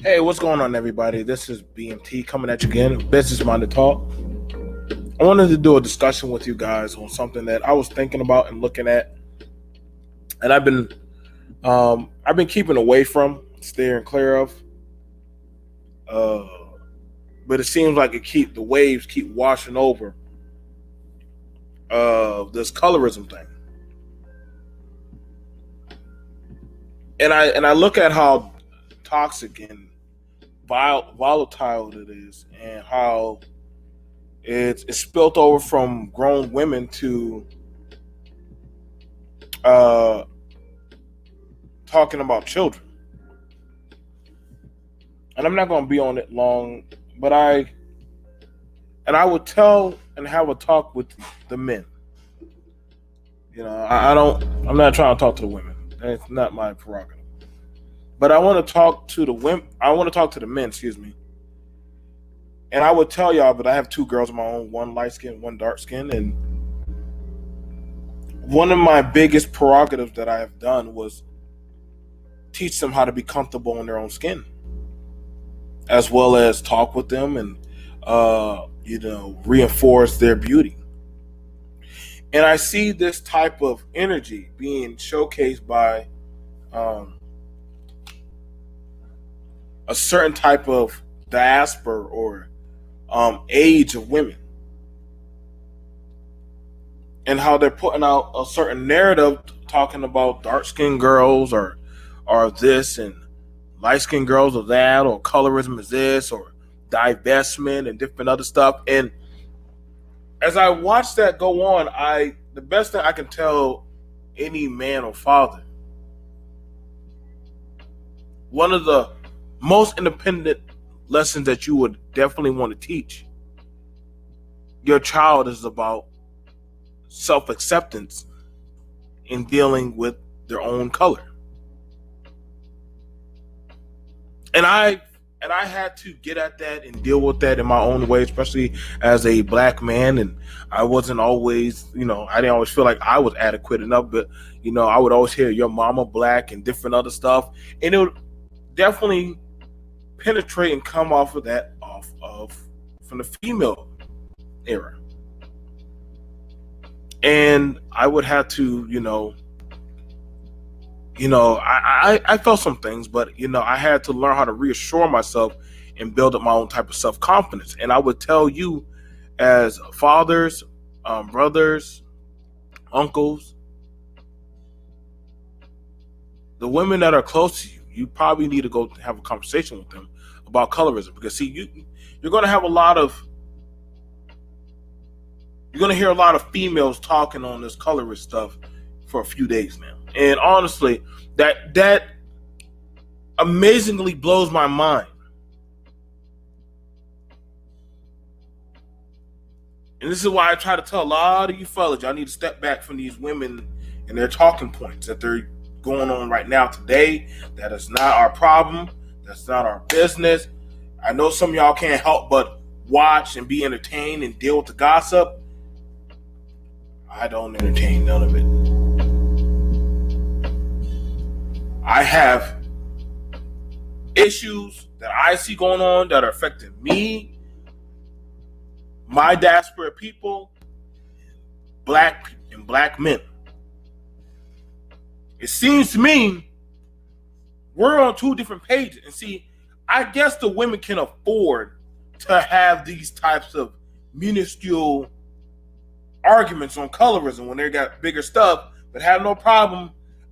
Hey, what's going on, everybody? This is BMT coming at you again, Business Minded Talk. I wanted to do a discussion with you guys on something that I was thinking about and looking at, and I've been keeping away from, steering clear of. Uh, but it seems like the waves keep washing over this colorism thing, and I look at how toxic and volatile it is, and how it's spilt over from grown women to uh, talking about children. And I'm not going to be on it long, but I would tell and have a talk with the men. I'm not trying to talk to the women. That's not my prerogative. But I want to talk to the women. I want to talk to the men, excuse me. And I would tell y'all, but I have two girls of my own, one light skin, one dark skin. And one of my biggest prerogatives that I have done was teach them how to be comfortable in their own skin, as well as talk with them and reinforce their beauty. And I see this type of energy being showcased by um, a certain type of diaspora or age of women, and how they're putting out a certain narrative talking about dark skinned girls or this, and light skinned girls or that, or colorism is this, or divestment and different other stuff. And as I watch that go on, the best thing I can tell any man or father, one of the most independent lessons that you would definitely want to teach your child is about self acceptance in dealing with their own color. And I had to get at that and deal with that in my own way, especially as a black man. And I wasn't always, I didn't always feel like I was adequate enough, but I would always hear your mama black and different other stuff, and it would definitely penetrate and come off of from the female era. And I would have to, I felt some things, but I had to learn how to reassure myself and build up my own type of self confidence. And I would tell you, as fathers, brothers, uncles, the women that are close to you, you probably need to go have a conversation with them about colorism, because see, you're going to have you're going to hear a lot of females talking on this colorist stuff for a few days now. And honestly, that amazingly blows my mind. And this is why I try to tell a lot of you fellas, y'all need to step back from these women and their talking points that they're going on right now today. That is not our problem. That's not our business. I know some of y'all can't help but watch and be entertained and deal with the gossip. I don't entertain none of it. I have issues that I see going on that are affecting me, my diaspora people, black men. It seems to me we're on two different pages. And see, I guess the women can afford to have these types of minuscule arguments on colorism when they got bigger stuff, but have no problem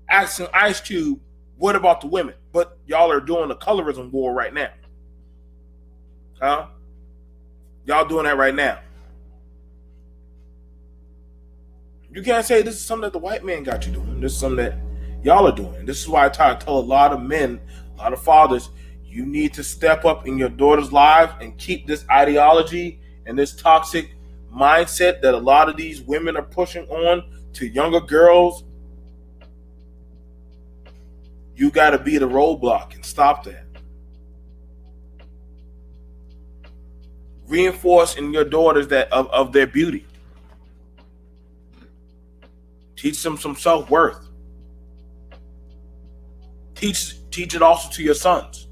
asking Ice Cube, what about the women? But y'all are doing the colorism war right now. Huh? Y'all doing that right now. You can't say this is something that the white man got you doing. This is something that y'all are doing. This is why I try to tell a lot of men, a lot of fathers, you need to step up in your daughter's life and keep this ideology and this toxic mindset that a lot of these women are pushing on to younger girls. You got to be the roadblock and stop that. Reinforce in your daughters that of their beauty. Teach them some self-worth. Teach it also to your sons.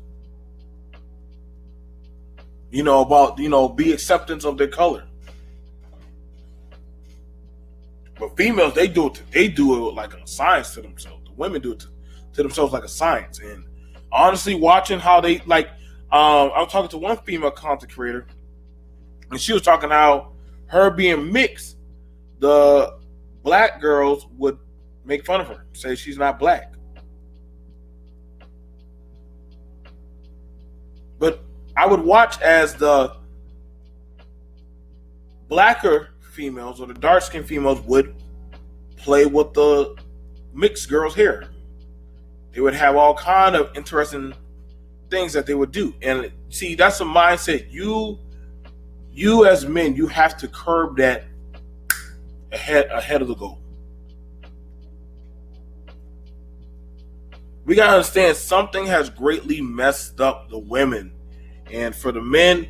about be acceptance of their color. But females, they do it like a science to themselves. The women do it to themselves like a science. And honestly, watching how they like, I was talking to one female content creator, and she was talking how her being mixed, the black girls would make fun of her, say she's not black. But I would watch as the blacker females or the dark skinned females would play with the mixed girls' hair. They would have all kind of interesting things that they would do. And see, that's a mindset you as men, you have to curb that ahead of the goal. We gotta understand something has greatly messed up the women, and for the men,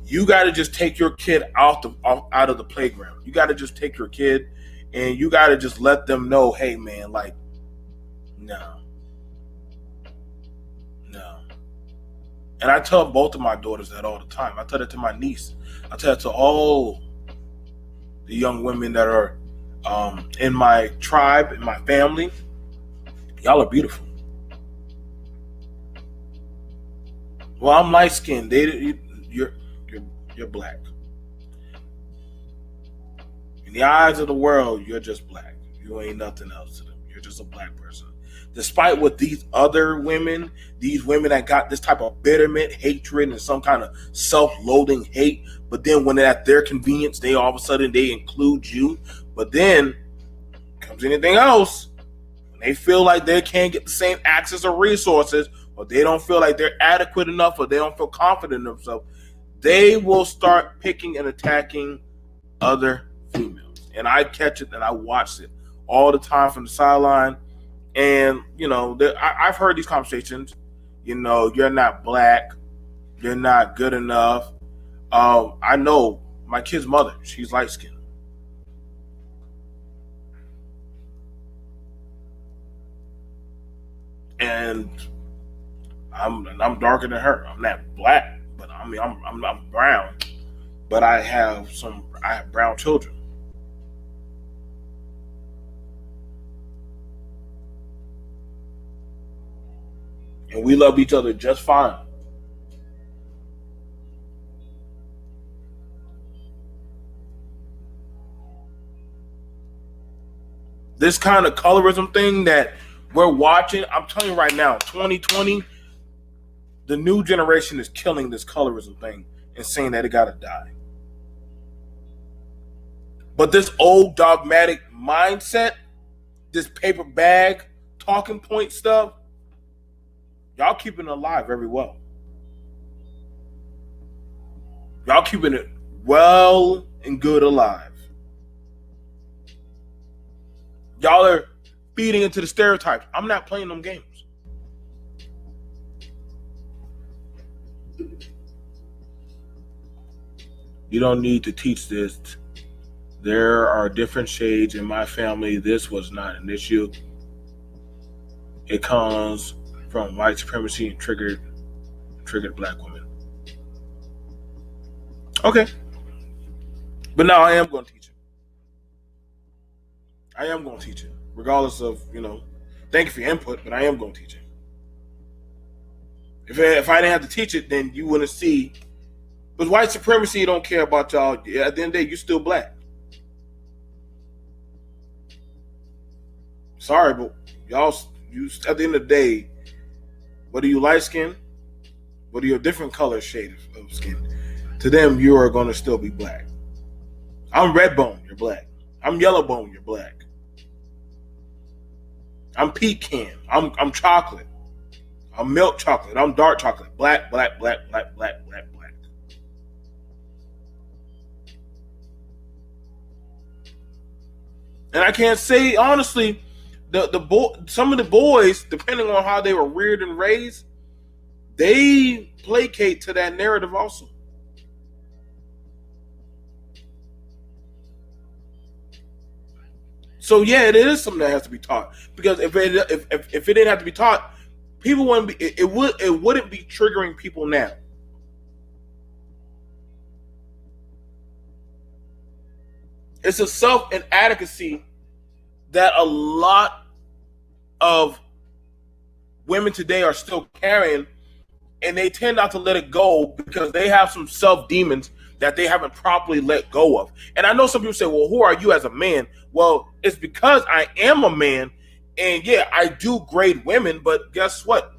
you gotta just take your kid out of the playground. You gotta just take your kid, and you gotta just let them know, hey man, like, no, no. And I tell both of my daughters that all the time. I tell that to my niece. I tell it to all the young women that are in my tribe, in my family. Y'all are beautiful. Well, I'm light skinned. You're you're black. In the eyes of the world, you're just black. You ain't nothing else to them. You're just a black person. Despite what these other women, these women that got this type of bitterment, hatred, and some kind of self-loathing hate, but then when at their convenience, they all of a sudden they include you. But then comes anything else, when they feel like they can't get the same access or resources, or they don't feel like they're adequate enough, or they don't feel confident in themselves, they will start picking and attacking other females. And I catch it and I watch it all the time from the sideline. And, I've heard these conversations, you're not black, you're not good enough. I know my kid's mother, she's light skinned. And I'm darker than her. I'm not black, but I mean I'm brown. But I have brown children. And we love each other just fine. This kind of colorism thing that we're watching, I'm telling you right now, 2020, the new generation is killing this colorism thing and saying that it gotta die. But this old dogmatic mindset, this paper bag talking point stuff, y'all keeping it alive very well. Y'all keeping it well and good alive. Y'all are feeding into the stereotypes. I'm not playing them games. You don't need to teach this. There are different shades in my family. This was not an issue. It comes from white supremacy and triggered black women. Okay. But now I am going to teach it. I am going to teach it. Regardless of, thank you for your input, but I am going to teach it. If I didn't have to teach it, then you wouldn't see. But white supremacy don't care about y'all. At the end of the day, you're still black. Sorry, but you at the end of the day, whether you light skin, whether you're a different color shade of skin, to them you are going to still be black. I'm red bone, you're black. I'm yellow bone, you're black. I'm pecan, I'm chocolate. I'm milk chocolate, I'm dark chocolate. Black, black, black, black, black, black, black. And I can't say honestly, some of the boys, depending on how they were reared and raised, they placate to that narrative also. So yeah, it is something that has to be taught. Because if it didn't have to be taught, people wouldn't be. It wouldn't be triggering people now. It's a self-inadequacy that a lot of women today are still carrying, and they tend not to let it go because they have some self-demons that they haven't properly let go of. And I know some people say, well, who are you as a man? Well, it's because I am a man, and yeah, I do grade women, but guess what?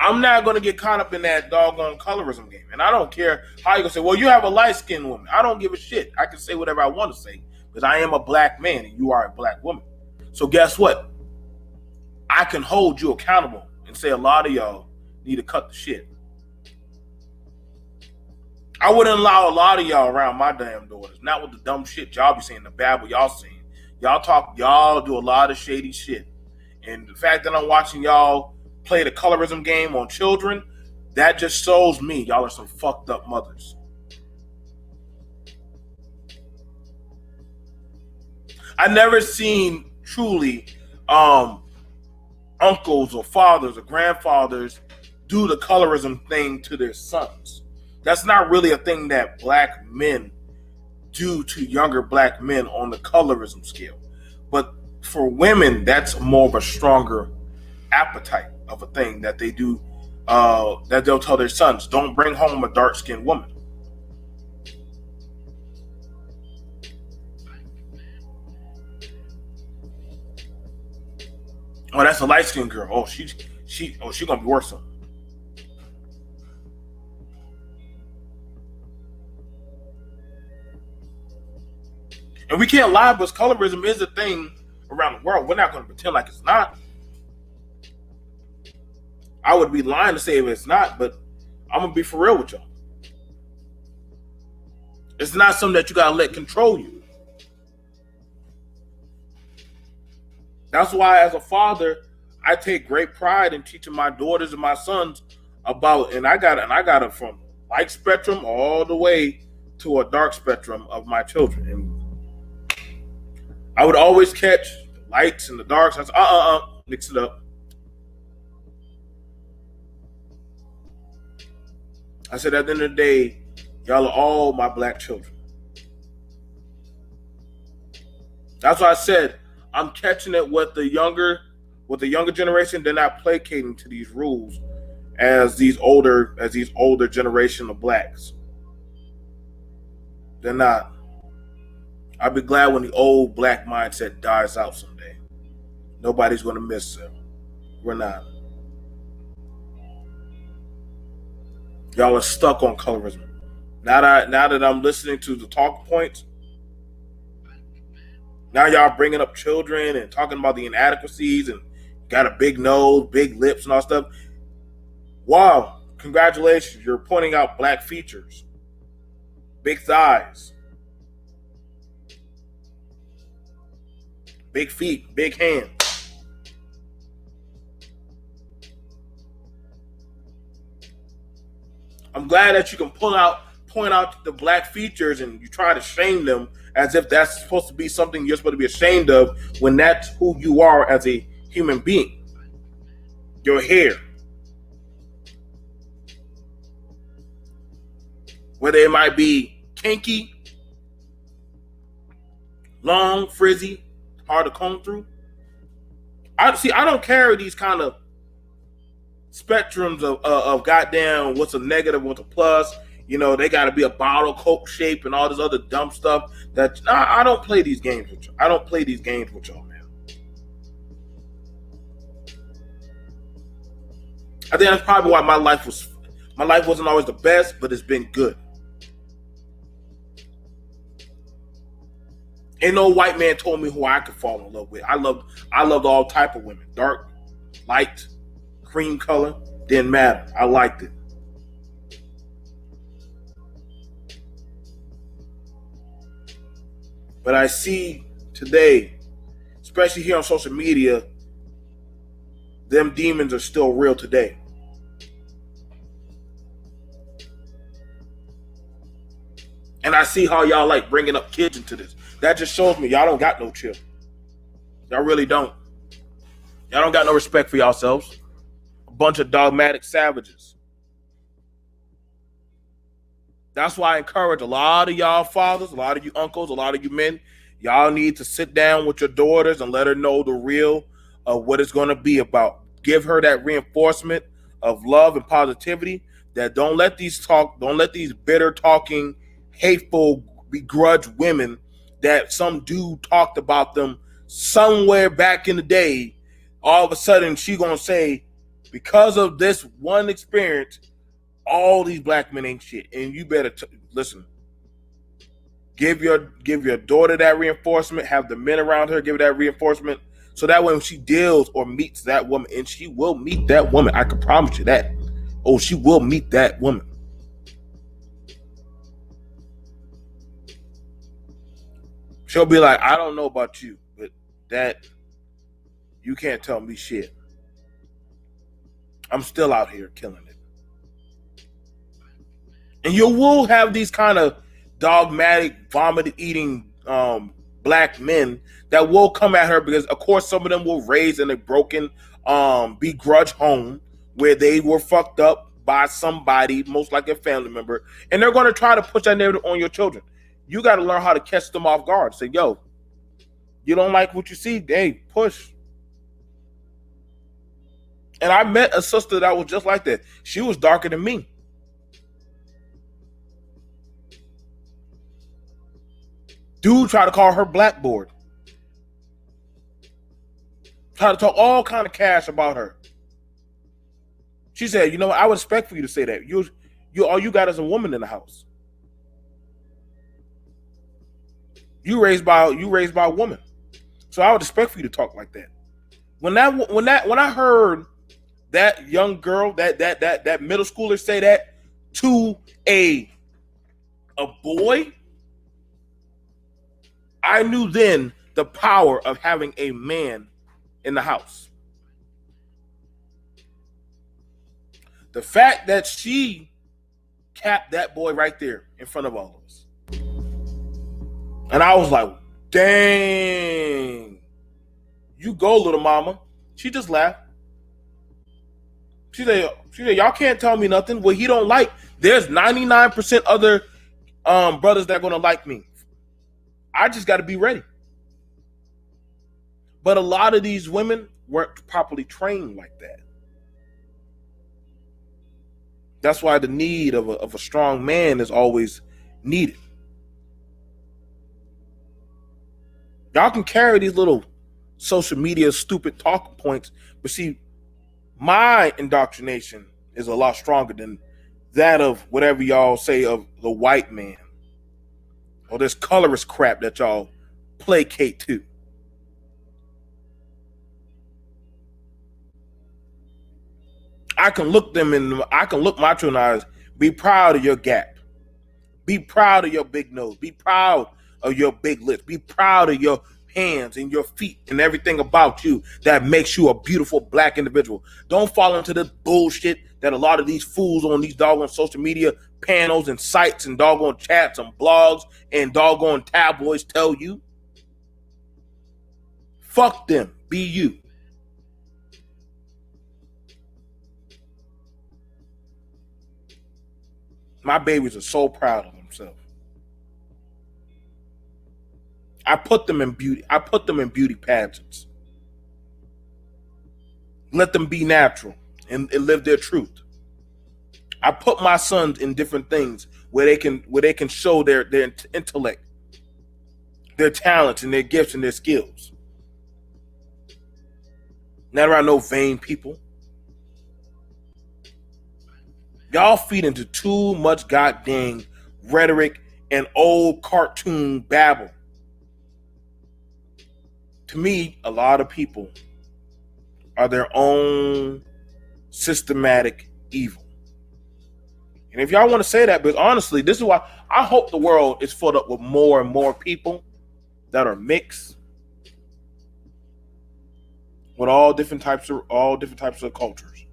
I'm not going to get caught up in that doggone colorism game. And I don't care how you going to say, well, you have a light-skinned woman. I don't give a shit. I can say whatever I want to say because I am a black man and you are a black woman. So guess what? I can hold you accountable and say a lot of y'all need to cut the shit. I wouldn't allow a lot of y'all around my damn daughters. Not with the dumb shit y'all be saying, the babble y'all saying. Y'all do a lot of shady shit. And the fact that I'm watching y'all play the colorism game on children, that just shows me y'all are some fucked up mothers. I never seen truly uncles or fathers or grandfathers do the colorism thing to their sons. That's not really a thing that black men do to younger black men on the colorism scale. But for women, that's more of a stronger appetite of a thing that they do, that they'll tell their sons, don't bring home a dark-skinned woman. Oh, that's a light-skinned girl. Oh, she gonna be worse. And we can't lie, because colorism is a thing around the world. We're not going to pretend like it's not. I would be lying to say if it's not, but I'm going to be for real with y'all. It's not something that you got to let control you. That's why, as a father, I take great pride in teaching my daughters and my sons about, and I got it from light spectrum all the way to a dark spectrum of my children. And I would always catch the lights and the darks. I said, mix it up. I said, at the end of the day, y'all are all my black children. That's why I said I'm catching it with the younger generation. They're not placating to these rules as these older generation of blacks. They're not. I'll be glad when the old black mindset dies out someday. Nobody's going to miss them. We're not. Y'all are stuck on colorism. Now that I'm listening to the talk points, now y'all bringing up children and talking about the inadequacies and got a big nose, big lips and all stuff. Wow, congratulations. You're pointing out black features. Big thighs. Big feet, big hands. I'm glad that you can point out the black features and you try to shame them as if that's supposed to be something you're supposed to be ashamed of when that's who you are as a human being. Your hair. Whether it might be kinky, long, frizzy, hard to comb through. I don't carry these kind of spectrums of goddamn what's a negative, what's a plus. You know, they got to be a bottle Coke shape and all this other dumb stuff. I don't play these games with you. I don't play these games with y'all, man. I think that's probably why my life wasn't always the best, but it's been good. Ain't no white man told me who I could fall in love with. I loved all type of women. Dark, light, cream color, didn't matter. I liked it. But I see today, especially here on social media, them demons are still real today. And I see how y'all like bringing up kids into this. That just shows me y'all don't got no chill. Y'all really don't. Y'all don't got no respect for yourselves. A bunch of dogmatic savages. That's why I encourage a lot of y'all fathers, a lot of you uncles, a lot of you men. Y'all need to sit down with your daughters and let her know the real of what it's going to be about. Give her that reinforcement of love and positivity. That don't let these bitter talking, hateful, begrudged women that some dude talked about them somewhere back in the day. All of a sudden, she gonna say, because of this one experience, all these black men ain't shit. And you better listen. Give your daughter that reinforcement. Have the men around her give her that reinforcement, so that when she deals or meets that woman, and she will meet that woman, I can promise you that. Oh, she will meet that woman. She'll be like, I don't know about you, but that you can't tell me shit. I'm still out here killing it. And you will have these kind of dogmatic, vomit-eating black men that will come at her because, of course, some of them were raised in a broken, begrudged home where they were fucked up by somebody, most like a family member, and they're going to try to push that narrative on your children. You got to learn how to catch them off guard. Say, yo, you don't like what you see? Hey, push. And I met a sister that was just like that. She was darker than me. Dude tried to call her blackboard. Tried to talk all kind of cash about her. She said, you know what? I would expect for you to say that. You all you got is a woman in the house. You raised by a woman. So I would expect for you to talk like that. When I heard that young girl, that middle schooler say that to a boy, I knew then the power of having a man in the house. The fact that she capped that boy right there in front of all of us. And I was like, dang. You go, little mama. She just laughed. She said, y'all can't tell me nothing. Well, he don't like. There's 99% other brothers that are going to like me. I just got to be ready. But a lot of these women weren't properly trained like that. That's why the need of a strong man is always needed. Y'all can carry these little social media stupid talking points, but see, my indoctrination is a lot stronger than that of whatever y'all say of the white man or this colorist crap that y'all placate to. I can look my children eyes. Be proud of your gap. Be proud of your big nose. Be proud of your big lips. Be proud of your hands and your feet and everything about you that makes you a beautiful black individual. Don't fall into this bullshit that a lot of these fools on these doggone social media panels and sites and doggone chats and blogs and doggone tabloids tell you. Fuck them. Be you. My babies are so proud of themselves. I put them in beauty pageants. Let them be natural and live their truth. I put my sons in different things where they can show their intellect, their talents and their gifts and their skills. Not around no vain people. Y'all feed into too much goddamn rhetoric and old cartoon babble. To me, a lot of people are their own systematic evil. And if y'all want to say that, because honestly, this is why I hope the world is filled up with more and more people that are mixed with all different types of cultures.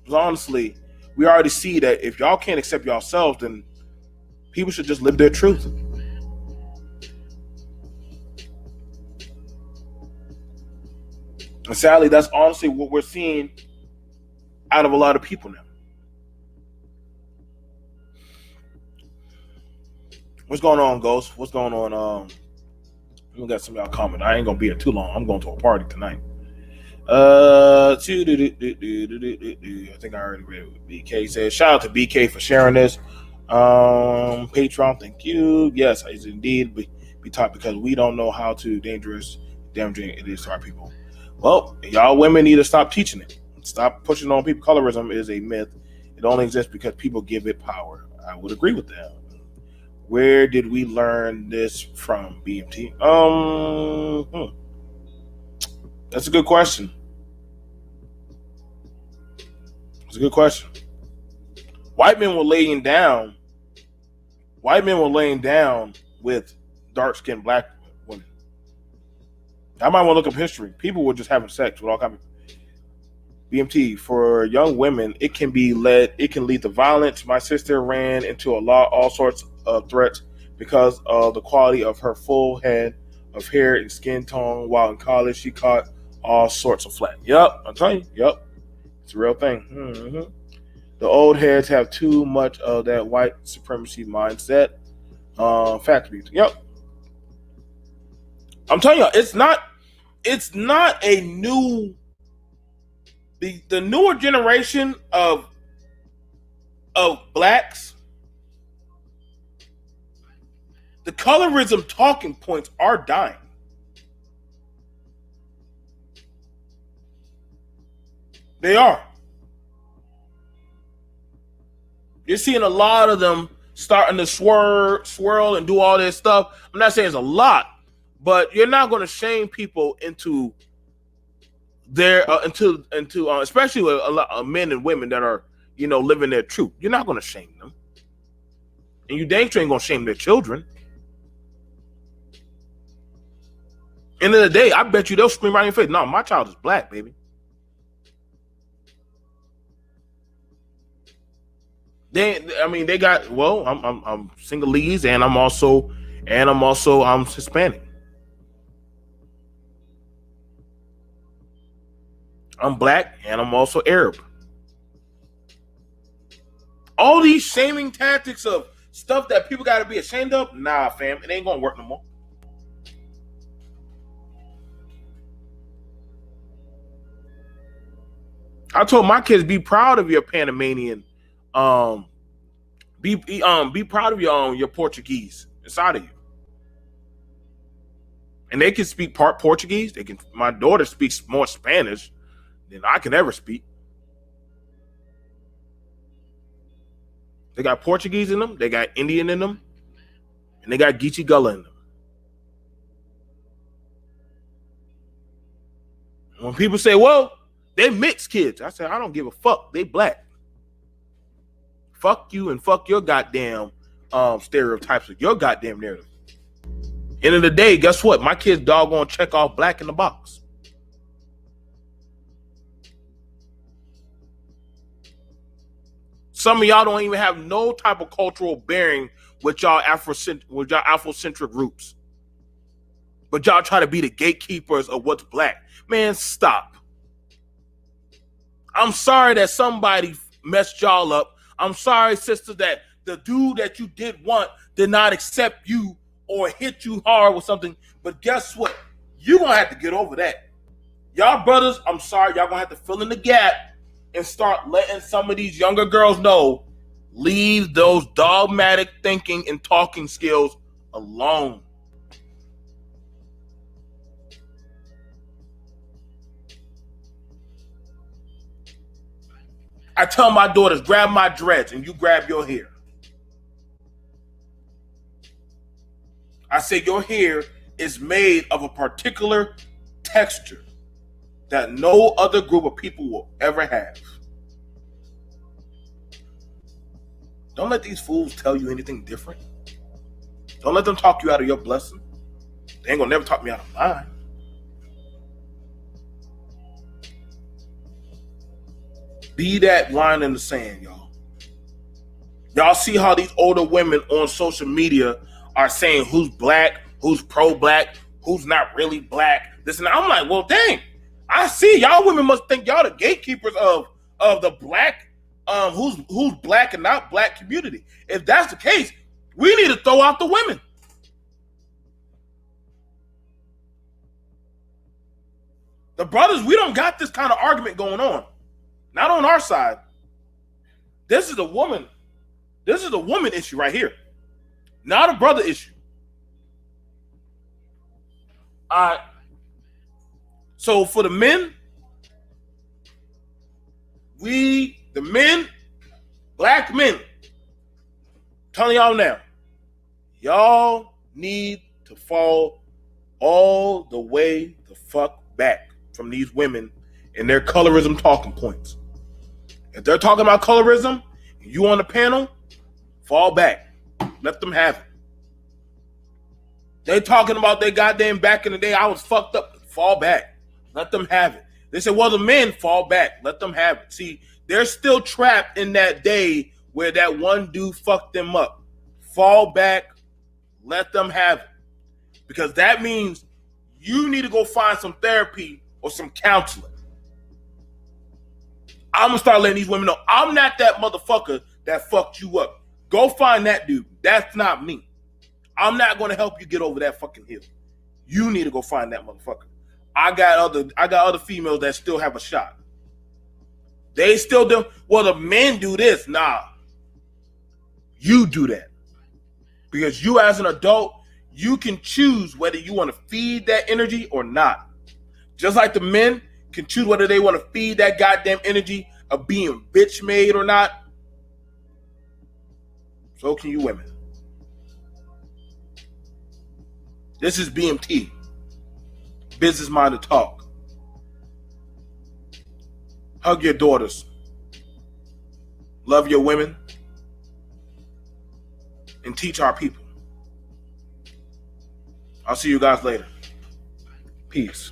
Because honestly, we already see that if y'all can't accept yourselves, then people should just live their truth. And sadly, that's honestly what we're seeing out of a lot of people now. What's going on, Ghost? What's going on? We got some of y'all comment. I ain't gonna be here too long. I'm going to a party tonight. I think I already read what BK said. Shout out to BK for sharing this. Patreon, thank you. Yes, it's indeed be taught because we don't know how to damaging it is to our people. Well, y'all women need to stop teaching it. Stop pushing on people. Colorism is a myth. It only exists because people give it power. I would agree with that. Where did we learn this from, BMT? That's a good question. It's a good question. White men were laying down with dark-skinned black women. I might want to look up history. People were just having sex with all kinds of BMT. For young women, it can lead to violence. My sister ran into all sorts of threats because of the quality of her full head of hair and skin tone. While in college, she caught all sorts of flack. Yep, I'm telling you. Yep, it's a real thing. Mm-hmm. The old heads have too much of that white supremacy mindset. Factory. Yep. I'm telling you, it's not a new. The newer generation of blacks, the colorism talking points are dying. They are. You're seeing a lot of them starting to swirl and do all this stuff. I'm not saying it's a lot, but you're not going to shame people into their especially a lot of men and women that are living their truth. You're not going to shame them, and you dang sure ain't going to shame their children. End of the day, I bet you they'll scream right in your face. No, my child is black, baby. They got. Well, I'm Sinhalese, and I'm also Hispanic. I'm black, and I'm also Arab. All these shaming tactics of stuff that people got to be ashamed of, nah, fam, it ain't gonna work no more. I told my kids, be proud of your Panamanian. Be proud of your Portuguese inside of you. And they can speak part Portuguese. My daughter speaks more Spanish than I can ever speak. They got Portuguese in them, they got Indian in them, and they got Geechee Gullah in them. When people say, well, they mixed kids, I say, I don't give a fuck. They black. Fuck you and fuck your goddamn stereotypes of your goddamn narrative. End of the day, guess what? My kids doggone check off black in the box. Some of y'all don't even have no type of cultural bearing with y'all Afrocentric groups. But y'all try to be the gatekeepers of what's black. Man, stop. I'm sorry that somebody messed y'all up. I'm sorry, sister, that the dude that you did want did not accept you or hit you hard with something. But guess what? You're going to have to get over that. Y'all brothers, I'm sorry, y'all going to have to fill in the gap and start letting some of these younger girls know, leave those dogmatic thinking and talking skills alone. I tell my daughters, grab my dreads and you grab your hair. I say your hair is made of a particular texture that no other group of people will ever have. Don't let these fools tell you anything different. Don't let them talk you out of your blessing. They ain't gonna never talk me out of mine. Be that line in the sand, y'all. Y'all see how these older women on social media are saying who's black, who's pro-black, who's not really black. This and that. I'm like, well, dang. I see y'all women must think y'all the gatekeepers of the black, who's black and not black community. If that's the case, We need to throw out the women. The brothers, we don't got this kind of argument going on. Not on our side. This is a woman. This is a woman issue right here. Not a brother issue. All right. So for the men, the men, black men, telling y'all now, y'all need to fall all the way the fuck back from these women and their colorism talking points. If they're talking about colorism, and you on the panel, fall back. Let them have it. They talking about they goddamn back in the day, I was fucked up. Fall back. Let them have it. They said, well, the men fall back. Let them have it. See, they're still trapped in that day where that one dude fucked them up. Fall back. Let them have it. Because that means you need to go find some therapy or some counseling. I'm going to start letting these women know I'm not that motherfucker that fucked you up. Go find that dude. That's not me. I'm not going to help you get over that fucking hill. You need to go find that motherfucker. I got other females that still have a shot. They still do. Well, the men do this. Nah. You do that. Because you as an adult, you can choose whether you want to feed that energy or not. Just like the men can choose whether they want to feed that goddamn energy of being bitch made or not. So can you women. This is BMT. Business Minded Talk. Hug your daughters. Love your women. And teach our people. I'll see you guys later. Peace.